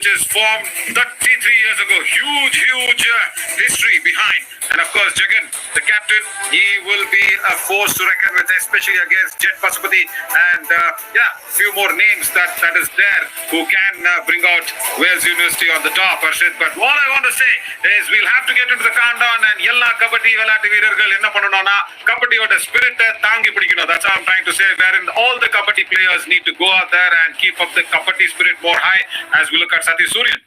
which is formed 33 years ago. Huge history behind. And of course, Jagan, the captain, he will be a force to reckon with, especially against Jet Pasupati. And few more names that is there who can bring out Wales University on the top, Harshit. But all I want to say is we'll have to get into the countdown and Yella Kabaddi Velati Veerargal enna pannanona Kabaddi oda spirit taangi pidikano. That's what I'm trying to say, wherein all the Kabaddi players need to go out there and keep up the Kabaddi spirit more high as we look at Satish Suryan.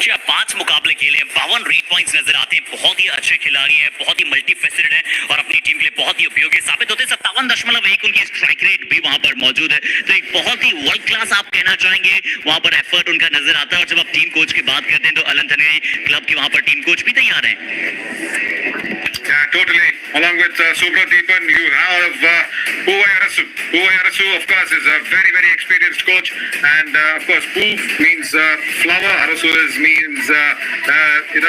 5 मुकाबले खेले, 52 rate points नजर आते हैं। बहुत ही अच्छे खिलाड़ी हैं, बहुत ही मल्टीफेसेटेड हैं और अपनी टीम के लिए बहुत ही उपयोगी साबित होते हैं। 57.1 उनकी स्ट्राइक रेट भी वहां पर मौजूद है, तो एक बहुत ही वर्ल्ड क्लास आप कहना चाहेंगे वहां पर एफर्ट उनका नजर आता है। और जब आप टीम कोच की बात करते हैं तो अलन थनगरी क्लब की वहां पर टीम कोच भी तैयार है। Yeah, totally. Along with Subradeepan, you have Puvai Arasu. Puvai Arasu, of course, is a very experienced coach. And of course, Puv means flower. Arasu means, it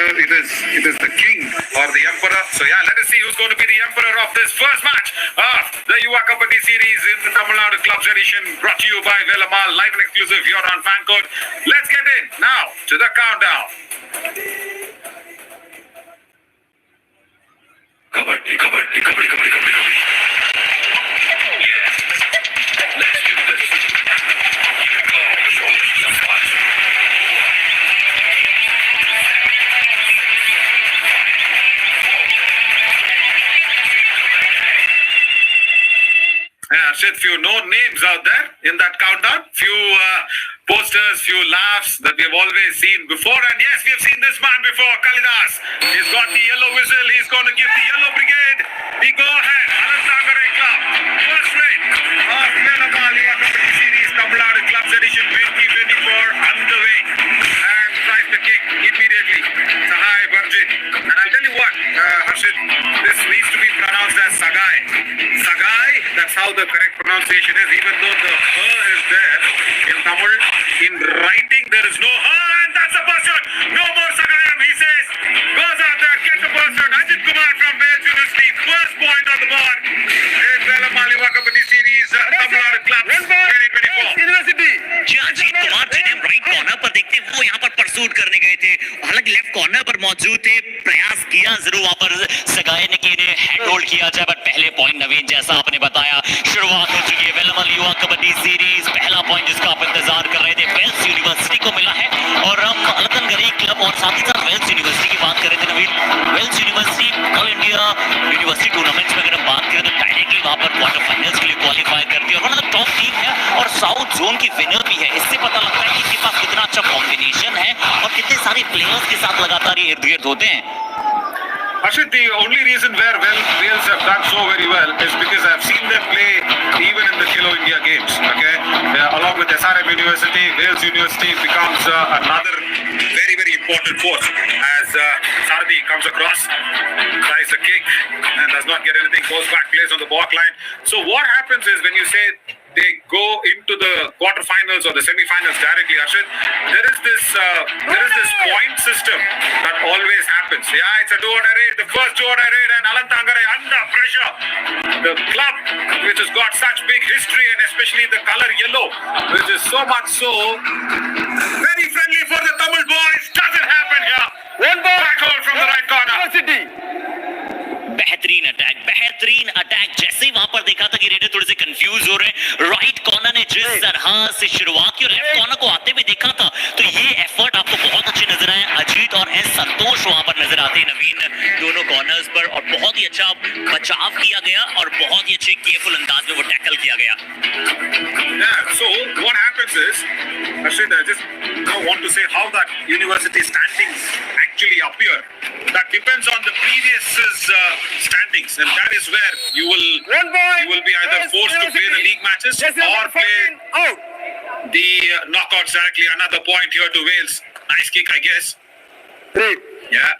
is the king or the emperor. So yeah, let us see who's going to be the emperor of this first match of the Yuva Kabaddi series in the Tamil Nadu Clubs edition, brought to you by Velamal, live and exclusive here on Fancode. Let's get in now to the countdown. Kabaddi, Kabaddi, Kabaddi, Kabaddi, Kabaddi. Yes. Let's do this. Here it goes. Just watch. Harshit, few known names out there in that countdown. Few posters, few laughs that we have always seen before. And yes, we have seen this man before, Kalidas. He's got the yellow whistle. He's going to give the yellow brigade the go-ahead. Anantagare Club, first rate of Velamal Yuva Kabaddi Series, Tamil Nadu Clubs Edition 2024 underway. And tries the kick immediately. Sahai Barjit. And I'll tell you what, Harshit, this needs to be pronounced as Sagai. Sagai, that's how the correct pronunciation is, even though the is there in Tamil. In writing, there is no and that's a person. No more Sagayam, he says. Goes out there, gets the person. Ajit Kumar from Wales University, first point on the board in Velamal Yuva Kabaddi Series, Tamil Nadu Clubs 2024. University. जी अजीत कुमार जी ने right corner पर देखते वो यहाँ पर pursuit करने गए थे, हालांकि लेफ्ट कॉर्नर पर मौजूद थे, प्रयास किया जरूर वहाँ पर सगाए ने कि इन्हें हैंड होल्ड किया जाए, बट पहले पॉइंट नवीन जैसा आपने बताया शुरुआत हो चुकी है वेलामल युवा कबड्डी सीरीज। पहला पॉइंट जिसका आप इंतजार कर रहे थे वेल्स यूनिवर्सिटी को मिला है और हम अलकन गरी क्लब और साथ ही साथ वेल्स यूनिवर्सिटी की बात करें थे Naveen. Wales university all India university tournaments में अगर हम बात करें तो डायरेक्टली वहाँ पर क्वार्टर फाइनल्स के लिए क्वालिफाई करती है और one of the top team है और साउथ जोन की विनर भी है। इससे पता लगता है कि इनके पास कितना अच्छा कॉम्बिनेशन है और कितने सारे प्लेयर्स के साथ लगातार ये इर्द गिर्द होते हैं। Ashit, the only reason where Wales have done so very well is because I've seen them play even in the Khelo India games. Okay, along with SRM University, Wales University becomes another very important force as Sardi comes across, tries a kick and does not get anything, goes back, plays on the back line. So what happens is when you say they go into the quarterfinals or the semi-finals directly, Ashit, there is this point system that always happens. Yeah, it's a do-or-die raid, the first do-or-die raid, and Alantangare under pressure. The club, which has got such big history, and especially the color yellow, which is so much so very friendly for the Tamil boys, doesn't happen here. One ball back hold from the right corner. बेहतरीन attack जैसे ही वहां पर देखा था कि raider थोड़े से confuse हो रहे हैं। राइट कॉर्नर ने जिस तरह से शुरुआत की और लेफ्ट कॉर्नर को आते हुए देखा था तो ये एफर्ट आपको बहुत अच्छे नजर आए। अजीत और एस संतोष वहां पर नजर आते हैं नवीन दोनों कॉर्नर्स पर और बहुत ही अच्छा बचाव किया गया और बहुत ही अच्छे केयरफुल अंदाज में वो टैकल किया गया। So what happens is, Ashit, I just want to say how that university standings actually appear. That depends on the previous standings, and that is where you will be either forced to play the league matches or play the knockouts directly. Another point here to Wales. Nice kick, I guess. Yeah.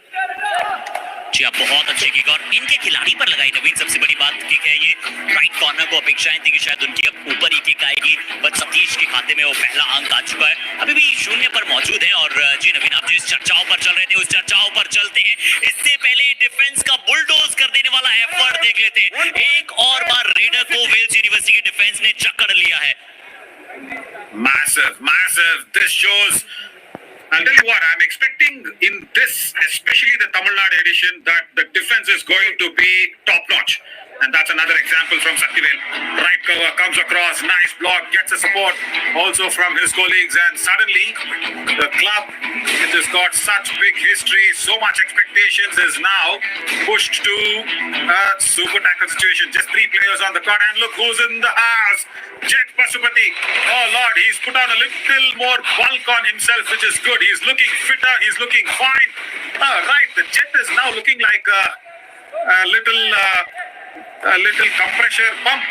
जी आप बहुत अच्छे kick और इनके खिलाड़ी पर लगाई नवीन सबसे बड़ी बात किक है ये। राइट कॉर्नर को अपेक्षाएं थी कि शायद उनकी अब ऊपर ही किक आएगी, बट सतीश के खाते में वो पहला अंक आ चुका है, अभी भी 0 पर मौजूद है। और जी नवीन आप जिस चर्चाओं पर चल रहे थे उस चर्चाओं पर चलते हैं। इससे पहले डिफेंस का बुलडोज कर देने वाला एफर्ट देख लेते हैं। एक और बार रेडर को वेल्स यूनिवर्सिटी की डिफेंस ने जकड़ लिया है। Mass Massive, massive. This shows. I'll tell you what, I'm expecting in this, especially the Tamil Nadu edition, that the defense is going to be top notch. And that's another example from Saktivel. Right cover comes across, nice block, gets the support also from his colleagues. And suddenly, the club, which has got such big history, so much expectations, is now pushed to a super tackle situation. Just 3 players on the court. And look who's in the house. Jet Pasupati. Oh Lord, he's put on a little more bulk on himself, which is good. He's looking fitter, he's looking fine. Right, the Jet is now looking like a little compressor pump.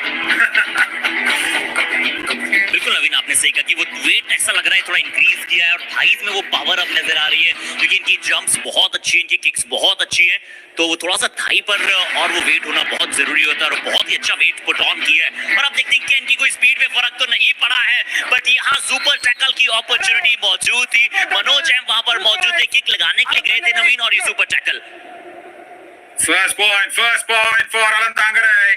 बिल्कुल नवीन, आपने सही कहा कि वो wait ऐसा लग रहा है थोड़ा इंक्रीज किया है और थाइज में वो पावर अब नजर आ रही है, क्योंकि इनकी जंप्स बहुत अच्छी है, इनकी किक्स बहुत अच्छी है, तो वो थोड़ा सा थाई पर और वो वेट होना बहुत जरूरी होता है और बहुत ही अच्छा वेट पुट ऑन किया है। और अब देखते हैं कि इनकी कोई स्पीड में फर्क तो नहीं पड़ा है, बट यहाँ सुपर टैकल की अपॉर्चुनिटी मौजूद थी। मनोज एम वहां पर मौजूद थे, किक लगाने के लिए गए थे नवीन, और ये super tackle. First point for Alantangare.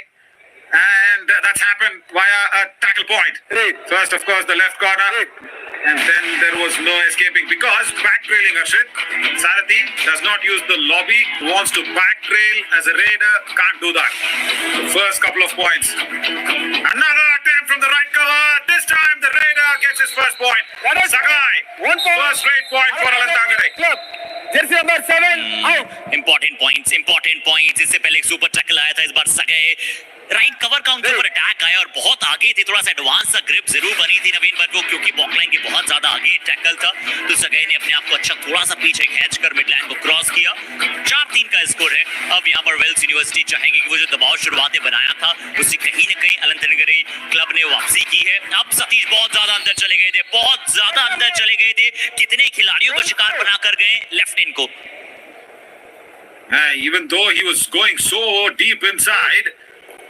And that's happened via a tackle point. First, of course, the left corner. And then there was no escaping because back trailing Arshit. Sarathi does not use the lobby, wants to back trail as a raider, can't do that. The first couple of points. Another attempt from the right cover. This time the raider gets his first point. Sagai, first rate point for Alantangare. Jersey number 7 out. Important points. इससे पहले एक super tackle आया था, इस बार सगे right cover का उनके ऊपर अटैक आया और बहुत आगे थे, थोड़ा सा एडवांस सा ग्रिप जरूर बनी थी नवीन, बट वो क्योंकि बॉकलाइन के बहुत ज्यादा आगे टैकल था, तो सगे ने अपने आप को अच्छा थोड़ा सा पीछे खींच कर मिडलाइन को क्रॉस किया। 4-3 का स्कोर है। अब यहाँ पर वेल्स यूनिवर्सिटी चाहेगी कि वो जो दबाव शुरुआत में बनाया था उससे कहीं न कहीं अलंतनगरी क्लब ने वापसी की है। अब सतीश बहुत ज्यादा अंदर चले गए थे, कितने खिलाड़ियों को शिकार बनाकर गए लेफ्ट इन को। Even though he was going so deep inside,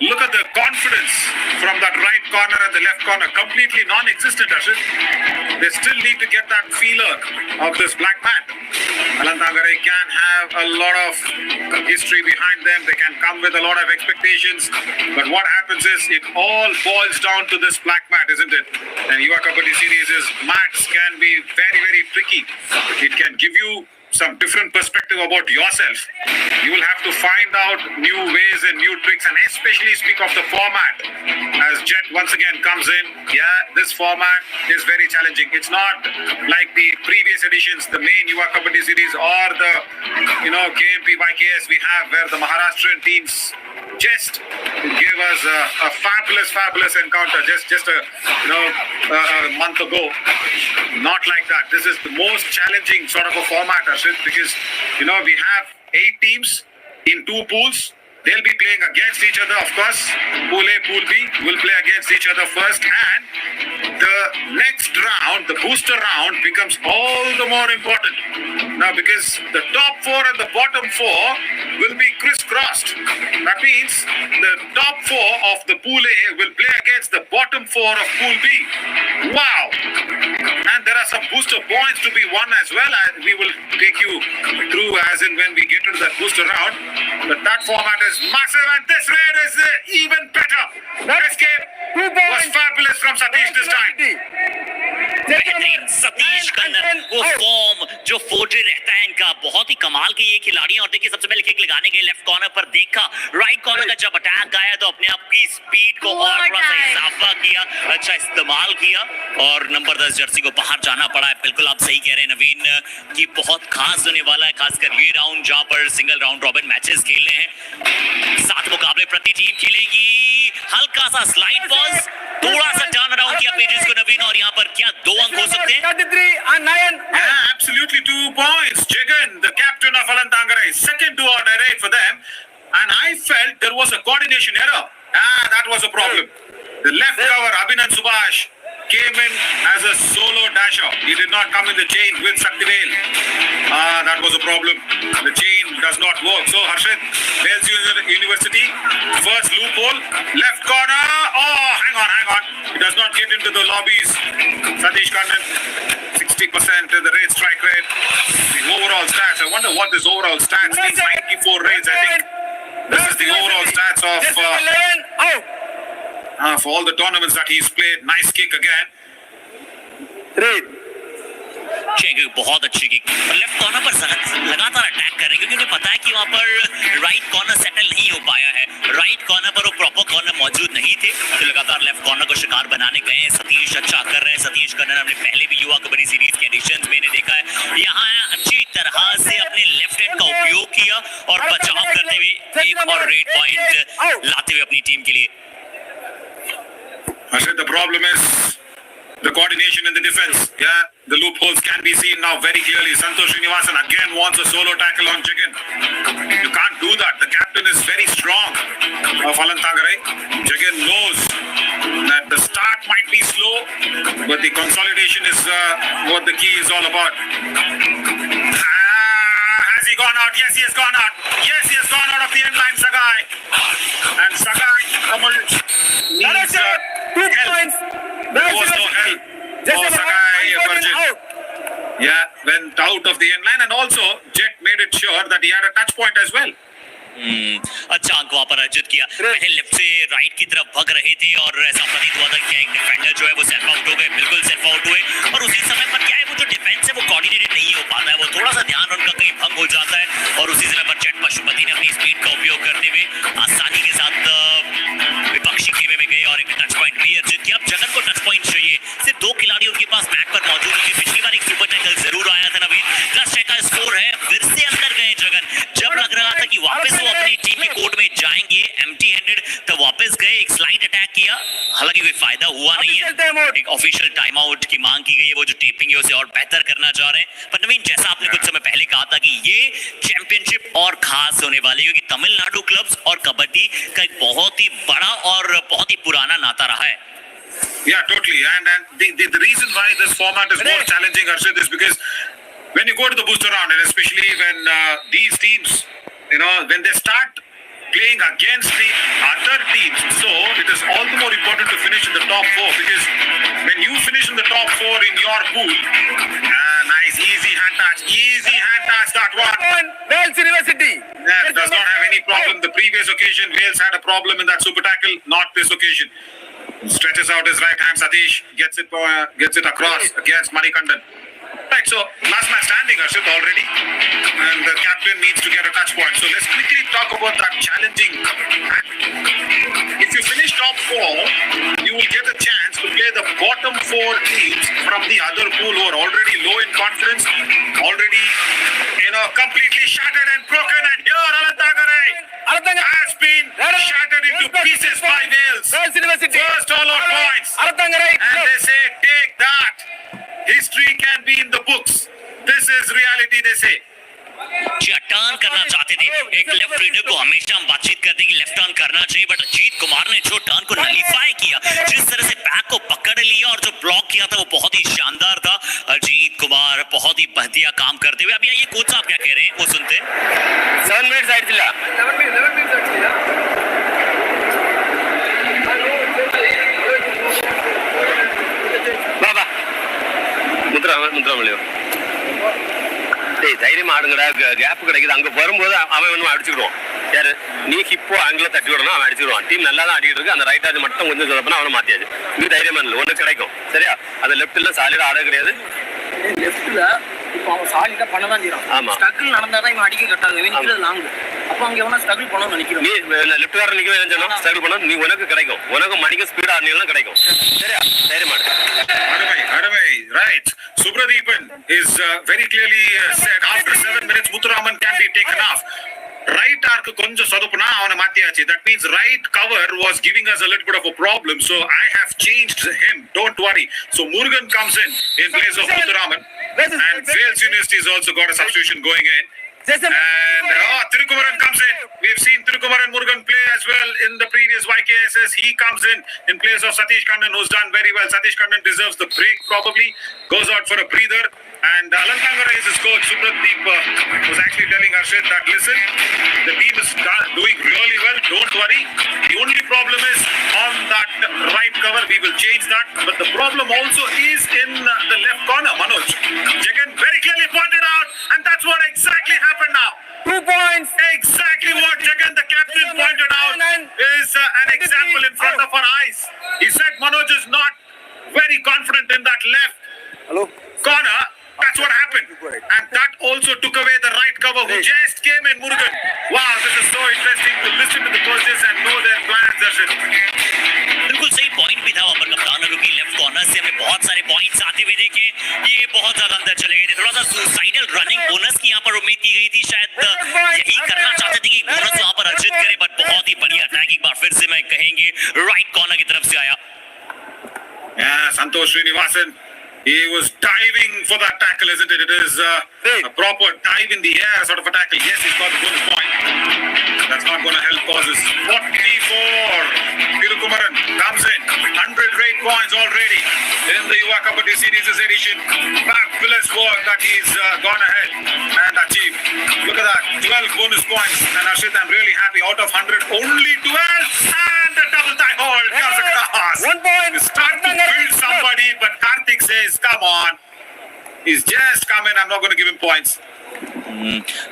look at the confidence from that right corner and the left corner, completely non-existent, Ashit. They still need to get that feeler of this black man. Alantangare can have a lot of history behind them. They can come with a lot of expectations. But what happens is it all boils down to this black mat, isn't it? And Yuva Kabaddi Series' mats can be very, very tricky. It can give you some different perspective about yourself. You will have to find out new ways and new tricks, and especially speak of the format. As Jet once again comes in, this format is very challenging. It's not like the previous editions, the main Yuva Kabaddi Series or the KMP YKS we have, where the Maharashtrian teams just gave us a fabulous encounter just a month ago. Not like that. This is the most challenging sort of a format, Ashit, because we have 8 teams in 2 pools. They'll be playing against each other, of course. Pool A, Pool B will play against each other first, and the next round, the booster round, becomes all the more important. Now, because the top 4 and the bottom 4 will be crisscrossed. That means the top 4 of the Pool A will play against the bottom 4 of Pool B. Wow! And there are some booster points to be won as well, and we will take you through as in when we get into that booster round. But that format is massive, and this raid is even better. Escape was fabulous from Satish this time. बेहतरीन सतीश कन्नर, वो form जो forte रहता है इनका, बहुत ही कमाल के ये खिलाड़ी हैं। और देखिए सबसे पहले किक लगाने के लेफ्ट कॉर्नर पर देखा, राइट कॉर्नर का जब अटैक आया तो अपने आप की स्पीड को और थोड़ा सा इजाफा किया, अच्छा इस्तेमाल किया और नंबर 10 जर्सी को बाहर जाना पड़ा है। बिल्कुल आप सही कह रहे हैं नवीन कि बहुत खास होने वाला है, खासकर ये राउंड जहां पर सिंगल राउंड रॉबिन मैचेस खेलने हैं। 7 मुकाबले प्रति टीम खेलेगी, हल्का सा स्लाइड पॉज, थोड़ा सा टर्न अराउंड किया पेजेस को नवीन, और यहाँ पर क्या 2 अंक हो सकते हैं? 33 and 9. Yeah, absolutely 2 points. Jagan, the captain of Alantangare, second 2-order raid for them. And I felt there was a coordination error. That was a problem. The left cover, Abhinand Subhash, came in as a solo dasher. He did not come in the chain with Saktivel. That was a problem. The chain does not work. So Harshit, Wales University, first loophole, left corner. Oh, hang on. He does not get into the lobbies. Satish Kannan, 60% in the raid strike rate. The overall stats, I wonder what this overall stats means. 94 raids, I think. This is the overall stats of 11 out. for all the tournaments that he's played. Nice kick again. Three. Check बहुत अच्छी kick और left corner पर लगातार attack कर रहे हैं क्योंकि उन्हें पता है कि वहां पर राइट कॉर्नर सेटल नहीं हो पाया है। राइट कॉर्नर पर वो प्रॉपर कॉर्नर मौजूद नहीं थे तो लगातार लेफ्ट कॉर्नर को शिकार बनाने गए हैं। सतीश अच्छा कर रहे हैं। सतीश कन्नन हमने पहले भी युवा कबड्डी सीरीज के एडिशंस में देखा है, यहाँ अच्छी तरह से अपने लेफ्ट हैंड का उपयोग किया और बचाव करते हुए एक और रेड पॉइंट लाते हुए अपनी टीम के लिए। I said the problem is the coordination in the defense. Yeah, the loopholes can be seen now very clearly. Santosh Srinivasan again wants a solo tackle on Jagan. You can't do that. The captain is very strong of Alantagarai. Jagan knows that the start might be slow, but the consolidation is what the key is all about. Has he gone out? Yes, he has gone out. Yes, he has gone out of the end line, Sagai. And Sagai needs 2 help. points. There was no help. Oh, Sagai, Virgin. Yeah, went out of the end line, and also Jet made it sure that he had a touch point as well. अच्छा अंक वहां पर अर्जित किया। पहले left से right की तरफ भग रहे थे और ऐसा प्रतीत हुआ था कि एक डिफेंडर जो है वो सेल्फ आउट हो गए, बिल्कुल सेल्फ आउट हुए और उसी समय पर क्या है वो जो डिफेंस है वो कोऑर्डिनेटेड नहीं हो पाता है, वो थोड़ा सा ध्यान उनका कहीं भंग हो जाता है और उसी समय पर जेट पशुपति ने अपनी स्पीड का उपयोग करते हुए आसानी के साथ विपक्षी खेमे में गए और एक टच पॉइंट भी अर्जित किया। अब जगन को टच पॉइंट चाहिए, सिर्फ 2 खिलाड़ी उनके पास मैट पर मौजूद होंगे। पिछली बार एक सुपर टैकल जरूर आया था नवीन, प्लस चेक का स्कोर है, फिर से अंदर गए जगन। जब लग रहा था कि वापस वो अपनी टीम के कोर्ट में जाएंगे एम्प्टी हैंडेड, तो वापस गए, एक स्लाइड अटैक किया, हालांकि कोई फायदा हुआ नहीं है। एक ऑफिशियल टाइम आउट की मांग की गई है, वो जो टेपिंग है उसे और बेहतर करना चाह रहे हैं। पर नवीन, जैसा आपने कुछ समय पहले कहा था कि ये चैंपियनशिप और खास होने वाली है क्योंकि तमिलनाडु क्लब्स और कबड्डी का एक बहुत ही बड़ा और बहुत ही पुराना नाता रहा है। Yeah, totally. And the reason why this format is more challenging, Arshad, is because when you go to the booster round, and especially when these teams, when they start playing against the other teams, so it is all the more important to finish in the top 4 because when you finish in the top 4 in your pool, nice, easy hand touch, that one. Wales University. That does not have any problem. The previous occasion, Wales had a problem in that super tackle, not this occasion. Stretches out his right hand, Satish gets it across against Manikandan. Right, so last man standing, Arshit, already, and the captain needs to get a touch point. So let's quickly talk about that challenging act. If you finish top 4, you will get a chance to play the bottom 4 teams from the other pool who are already low in confidence, already, completely shattered and broken. And here, Alantagarai has been shattered into pieces by Wales. Wales University. First all out points. Alantagarai. And they say, take that. History can be in the books. This is reality, they say. Turn करना चाहते थे, एक left reader को हमेशा हम बातचीत करते हैं कि लेफ्ट टर्न करना चाहिए, बट अजीत कुमार ने जो टर्न को नलीफाई किया, जिस तरह से बैक को पकड़ लिया और जो ब्लॉक किया था वो बहुत ही शानदार था। अजीत कुमार बहुत ही बढ़िया काम करते हुए। अभी आइए कोच साहब क्या कह रहे हैं वो सुनते हैं। 7 minutes आइडिला 11 minutes आइडिला बाबा முத்ரா மலையோ தைரியமா ஆடுங்கடா, கேப் கிடைக்குது, அங்க வரும்போது அவன் ஒன்றும் அடிச்சுக்கிடுவான். யாரு நீ ஹிப்போ ஆங்கில தட்டி விடணும், அவன் அடிச்சுடுவான். டீம் நல்லா தான் ஆடிட்டு இருக்கு, அந்த ரைட் ஆடு மட்டும் கொஞ்சம் சொல்லப்போனா அவனை மாத்தியாச்சு. நீ தைரியமா இல்லை, ஒன்று கிடைக்கும் சரியா. அந்த லெஃப்ட்ல சாலிடா ஆட கிடையாது, லெஃப்ட்ல இப்போ அவன் சாலிடா பண்ண தான் செய்யறான். ஆமா, ஸ்ட்ரகிள் நடந்தாதான் இவன் அடிக்க கட்டாங்க, இவன் நிக்கிறது லாங். அப்போ அங்க எவனா ஸ்ட்ரகிள் பண்ணணும் நினைக்கிறோம். நீ லெஃப்ட் கார நிக்கவே நினைச்சா ஸ்ட்ரகிள் பண்ண நீ உனக்கு கிடைக்கும், உனக்கு மடிக்க ஸ்பீட் ஆடினா கிடைக்கும் சரியா. தைரியமா Adamai, right. Subradeepan is very clearly said after 7 minutes Muthuraman can be taken off. Right arc konja sadupuna avana maathiyachi. That means right cover was giving us a little bit of a problem, so I have changed him, don't worry. So Murugan comes in place of Muthuraman, and Wales University has also got a substitution going in. And Thirukumaran comes in. We've seen Thirukumaran Murugan play as well in the previous YKSS. He comes in place of Satish Kannan, who's done very well. Satish Kannan deserves the break probably, goes out for a breather. And Alantagarai is his coach, Supradeep, was actually telling Arshad that, listen, the team is doing really well, don't worry. The only problem is on that right cover, we will change that. But the problem also is in the left corner, Manoj. Jagan very clearly pointed out, and that's what exactly happened now. 2 points. Exactly what Jagan, the captain, pointed out is an example in front of our eyes. He said Manoj is not very confident in that left. happened. And that also took away the right cover who just came in, Murugan. Wow, this is so interesting to listen to the coaches and know their plans, Ashit. बिल्कुल सही point भी था वहां पर कप्तान क्योंकि left corner से हमें बहुत सारे पॉइंट्स आते हुए देखे। ये बहुत ज्यादा अंदर चले गए थे। थोड़ा सा सुसाइडल रनिंग बोनस की यहाँ पर उम्मीद की गई थी, शायद यही करना चाहते थे कि बोनस वहां पर अर्जित करे, बट बहुत ही बढ़िया अटैक एक बार फिर से मैं कहेंगे राइट कॉर्नर की तरफ से आया। Yeah, Santosh Srinivasan, he was diving for that tackle, isn't it? It is a proper dive in the air sort of a tackle. Yes, he's got the bonus point. That's not going to help causes. 44. Tirukumaran comes in. 100 rate points already in the Yuva Kabaddi Series edition. Fabulous work that he's gone ahead and achieved. Look at that. 12 bonus points. And Ashit, I'm really happy. Out of 100, only 12. And the double tie hold comes across. 1 point. It's time to build somebody, but Karthik says, come on. He's just come in. I'm not going to give him points.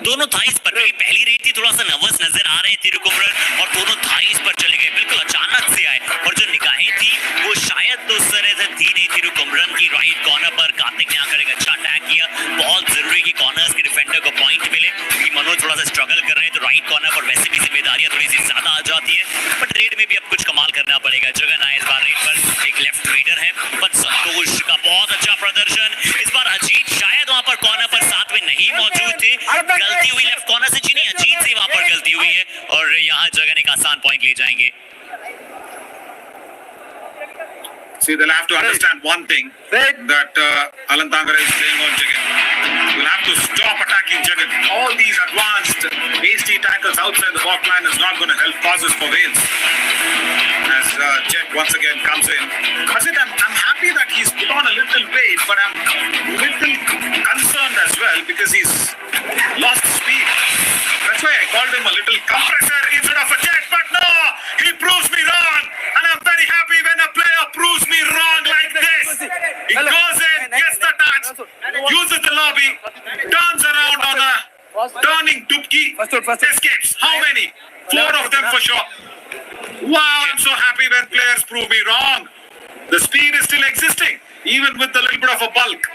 दोनों thighs पर भी पहली rate थी, थोड़ा सा nervous नजर आ रहे हैं तिरुकुमरन और दोनों थाइस पर चले गए, बिल्कुल अचानक से आए और जो निगाहें थी वो शायद तो उस तरह से थी नहीं। तिरुकुमरन की राइट कॉर्नर पर कार्तिक ने आकर एक अच्छा अटैक किया। बहुत जरूरी कि कॉर्नर्स के डिफेंडर को पॉइंट मिले कि मनोज थोड़ा सा स्ट्रगल कर रहे हैं तो राइट कॉर्नर पर वैसे भी जिम्मेदारियां थोड़ी सी ज्यादा आ जाती है, बट रेड में भी अब कुछ कमाल करना पड़ेगा। जगन आए इस बार रेड पर, एक लेफ्ट रेडर है, बट संतोष का बहुत अच्छा प्रदर्शन। इस बार अजीत शायद वहां पर कॉर्नर पर साथ में नहीं मौजूद थे, गलती हुई लेफ्ट कॉर्नर से, जी नहीं अजीत से वहां पर गलती हुई है और यहाँ जगन एक आसान पॉइंट ले जाएंगे। See, they'll have to understand one thing, that Alantangara is playing on Jagan. You'll have to stop attacking Jagan. All these advanced, hasty tackles outside the back line is not going to help causes for Wales. As Jet once again comes in. Ashit, I'm happy that he's put on a little weight, but I'm a little concerned as well because he's lost speed. That's why I called him a little compressor instead of a jet, but no, he proves me wrong. And I'm very happy when a player proves me wrong like this. He goes in, gets the touch, uses the lobby, turns around on a turning dubki, escapes. How many? 4 of them for sure. Wow, I'm so happy when players prove me wrong. The speed is still existing, even with a little bit of a bulk.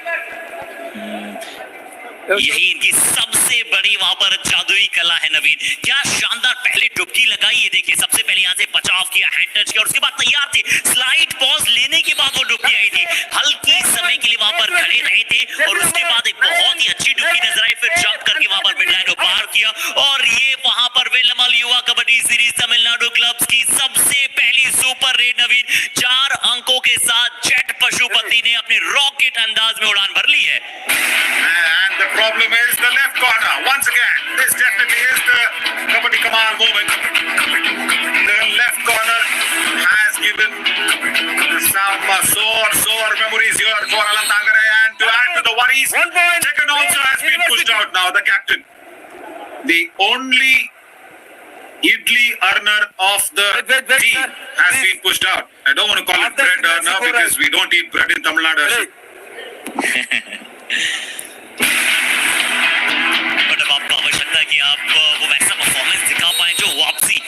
यही इनकी सबसे बड़ी वहां पर जादुई कला है नवीन। क्या शानदार पहले डुबकी लगाई है, देखिए सबसे पहले यहाँ से बचाव किया, हैंड टच किया और उसके बाद तैयार थे, स्लाइड पॉज लेने के बाद वो डुबकी आई थी, हल्की समय के लिए वहां पर खड़े रहे थे और उसके बाद एक बहुत ही अच्छी डुबकी नजर आई, फिर जंप करके वहां पर मिडलाइन को पार किया और ये वहां पर वेलमल युवा कबड्डी सीरीज तमिलनाडु क्लब्स की सबसे पहली सुपर रेड नवीन 4 अंकों के साथ जेट पशुपति ने अपने रॉकेट अंदाज में उड़ान भर ली है। And the problem is the left corner. Once again, this definitely is the Kabaddi Kamal moment. The left corner has given some sore memories here for Alantangare, and to add to the worries, Jagan also has been pushed out now, the captain. The only idli earner of the team has been pushed out. I don't want to call it bread earner because we don't eat bread in Tamil Nadu. But अब आपको आवश्यकता है कि आप वो वैसा performance दिखा पाए जो वापसी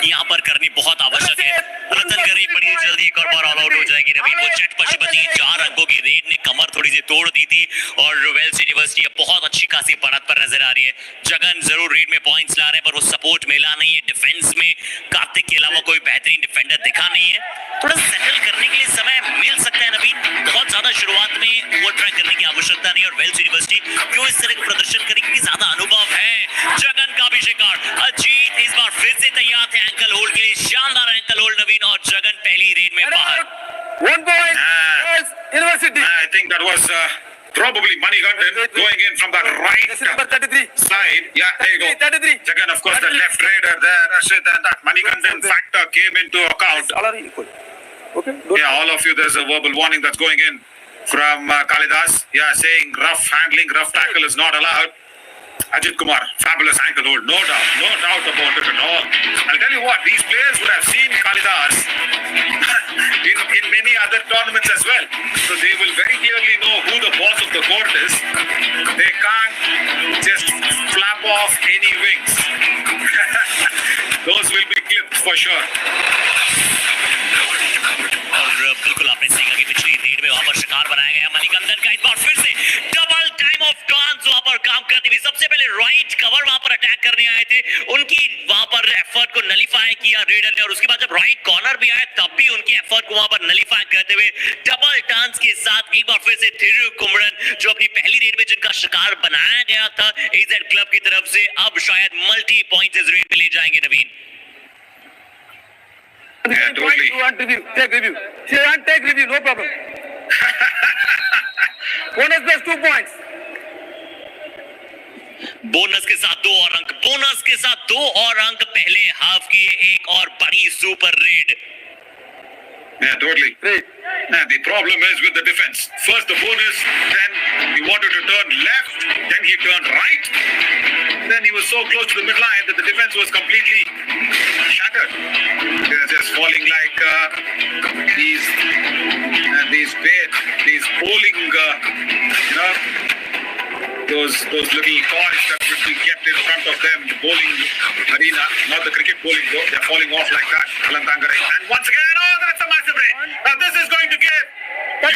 यहाँ पर करनी बहुत आवश्यक है। रतन गरी बड़ी जल्दी एक और बार ऑल आउट हो जाएगी नवीन। वो जेट पशुपति 4 अंकों की रेड ने कमर थोड़ी सी तोड़ दी थी और वेल्स यूनिवर्सिटी अब बहुत अच्छी खासी बढ़त पर नजर आ रही है। जगन जरूर रेड में पॉइंट्स ला रहे हैं पर वो सपोर्ट मिला नहीं है। डिफेंस में कार्तिक के अलावा कोई बेहतरीन डिफेंडर दिखा नहीं है। थोड़ा सेटल करने के लिए समय मिल सकता है नवीन, बहुत ज्यादा शुरुआत में ओवर ट्राई करने की आवश्यकता नहीं। और वेल्स यूनिवर्सिटी क्यों इस तरह का प्रदर्शन करेगी क्योंकि ज्यादा अनुभव है। जगन का भी शिकार, अजीत इस बार फिर से तैयार थे एंकल होल्ड के लिए, शानदार एंकल होल्ड नवीन और जगन पहली रेड में बाहर। 1 point. University. I think that was probably Manikandan going in from the right Number 33. side. Yeah, there you go. 33. Again, of course, the left raider there, Ashit, and that Manikandan factor came into account. Salary equal. Okay. Yeah, all of you, there's a verbal warning that's going in from Kalidas. Yeah, saying rough handling, rough tackle is not allowed. Ajit Kumar, fabulous ankle hold, no doubt about it at all. I'll tell you what, these players would have seen Kalidas in many other tournaments as well. So they will very clearly know who the boss of the court is. They can't just flap off any wings. Those will be clipped for sure. और बिल्कुल आपने सही कहा कि पिछली red में वहां पर शिकार बनाया गया मणिकंदन का, इस बार फिर से डबल टाइम ऑफ पहले राइट कवर वहां पर अटैक करने आए थे, उनकी वहां पर एफर्ट को नलीफाई किया रेडर ने, और उसके बाद जब राइट कॉर्नर भी आया तब भी उनकी एफर्ट को वहां पर नलीफाई करते हुए डबल टर्न्स के साथ एक बार फिर से थिरु कुमरन जो अपनी पहली रेड में जिनका शिकार बनाया गया था एजेड क्लब की तरफ से, अब शायद मल्टी पॉइंट्स इस रेड पे ले जाएंगे नवीन। Yeah, totally. You want review? Take review. She want take review, no problem. Bonus plus 2 points. Bonus के साथ 2 और अंक, बोनस के साथ 2 और अंक, पहले हाफ की एक और बड़ी super red. Yeah, totally. Great. Yeah, the problem is with the defense. First the bonus, then he wanted to turn left, then he turned right. Then he was so close to the midline that the defense was completely shattered. They were just falling like these bowling, those little coins that should be kept in front of them, the bowling arena, not the cricket bowling though. They're falling off like that. Alantangarai. And once again, oh, that's a massive raid. Now this is going to give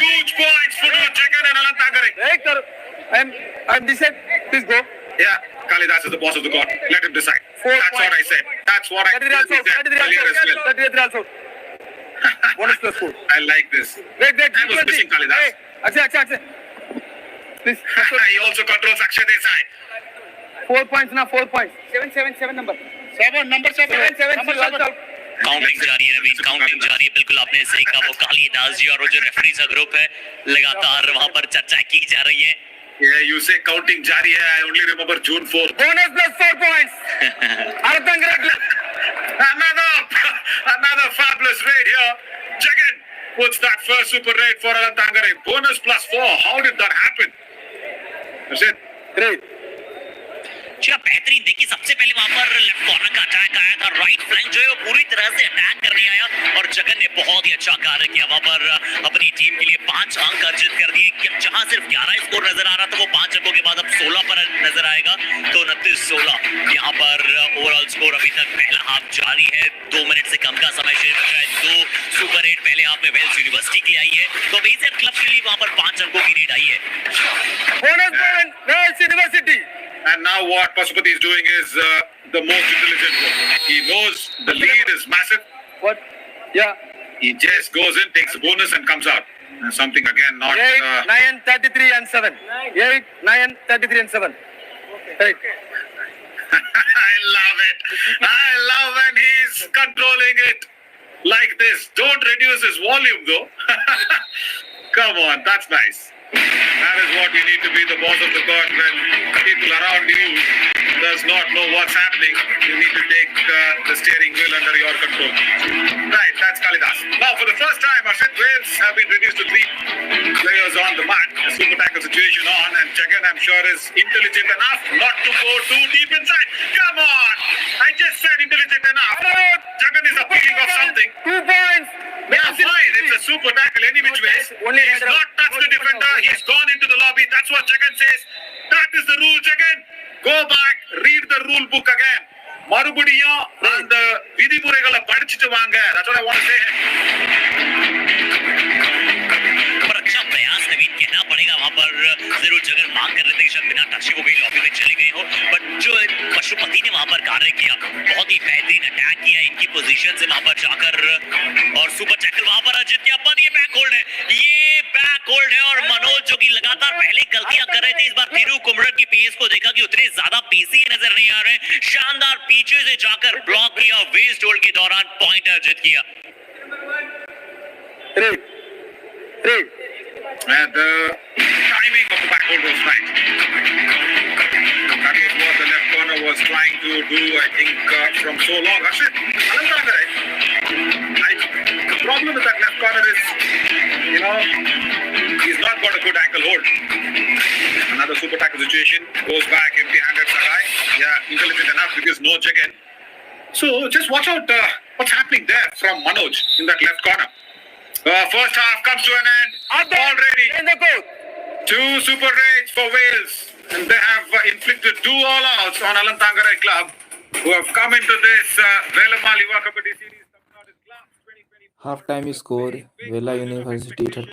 huge points for Jagan and Alantangarai. Right, sir. I'm decided. Please go. Yeah, Kalidas is the boss of the court. Let him decide. 4 That's points. what I said. That's what I That is also. said earlier as well. That is also. Bonus plus 4. I like this. Wait. I was missing Kalidas. Hey, Akshay. Please. He also controls Akshay Desai. 4 points now. 4 points. 7 number. 7 number 7. 7. Number 7. Counting जारी है नवीन, counting जारी है, बिल्कुल आपने सही कहा। वो कालिदास जी और वो जो रेफरीज का ग्रुप है लगातार वहां पर चर्चा की जा रही है। Yeah, you say counting jari hai. I only remember June 4th. Bonus plus 4 points. Alantangarai. Another fabulous raid here. Jagan puts that first super raid for Alantangarai. Bonus plus 4. How did that happen? That's it. Great. क्या बेहतरीन, देखिए सबसे पहले वहां पर left corner का attack आया था, राइट फ्लैंक जो है वो पूरी तरह से अटैक करने आया और जगन ने बहुत ही अच्छा कार्य किया वहां पर, अपनी टीम के लिए 5 अंक अर्जित कर दिए। जहां सिर्फ 11 स्कोर नजर आ रहा था वो 5 अंकों के बाद अब 16 पर नजर आएगा, तो 29-16 यहाँ पर ओवरऑल स्कोर अभी तक पहला हाफ जारी है। 2 मिनट से कम का समय शेष बचा है। 2 सुपर 8 पहले हाफ में वेल्स यूनिवर्सिटी की आई है, तो एजेड क्लब के लिए वहां पर 5 अंकों की लीड आई है। Bonus point. Wells University. And now what Pasupati is doing is the most intelligent one. He knows the lead is massive. What? Yeah. He just goes in, takes a bonus and comes out. Something again not... 8, 9, 33 and 7. 8, 9, 33 and 7. Right. I love it. I love when he's controlling it like this. Don't reduce his volume though. Come on, that's nice. That is what you need to be, the boss of the court, when people around you does not know what's happening. You need to take the steering wheel under your control. Right, that's Kalidas. Now, for the first time, Arshit, Wales have been reduced to 3 players on the mat. A super tackle situation on, and Jagan, I'm sure, is intelligent enough not to go too deep inside. Come on! I just said intelligent enough. Jagan is appealing of something. 2 points. Yeah, fine. It's a super tackle any which way. Only He's header. not touched the defender. He's gone into the lobby. That's what Jagan says. That is the rule, Jagan. Go back, read the rule book again. மறுபடியும் அந்த விதிமுறைகளை படிச்சிட்டு வாங்க. That's what I want to say. पर अच्छा प्रयास नवीन कहना पड़ेगा, वहां पर जरूर जगन मांग कर रहे थे कि शायद बिना टच हो गई लॉबी में चले गए हो, बट जो पशुपति ने वहां पर कार्य किया, बहुत ही बेहतरीन अटैक किया इनकी पोजीशन से वहां पर जाकर, और सुपर टैकल वहां पर अर्जित किया। पर ये बैक होल्ड है, ये बैक होल्ड है, और मनोज जो कि लगातार पहले गलतियां कर रहे थे, इस बार थिरु कुमरन की पेस को देखा कि उतने ज्यादा पेसी नजर नहीं आ रहे। शानदार पीछे से जाकर ब्लॉक किया, वेस्ट होल्ड के दौरान पॉइंट अर्जित किया। Great. And the timing of the back hold was right. That is what the left corner was trying to do, I think, from so long. Arshit, Alantangarai, the problem with that left corner is, he's not got a good ankle hold. Another super tackle situation, goes back empty-handed Sarai. Yeah, intelligent enough because no Jagan. So just watch out what's happening there from Manoj in that left corner. First half comes to an end already. In the court. 2 super raids for Wales, and they have inflicted 2 all-outs on Alantangarai club, who have come into this Velamal Yuva Kabaddi Series. Half time score Vela University 30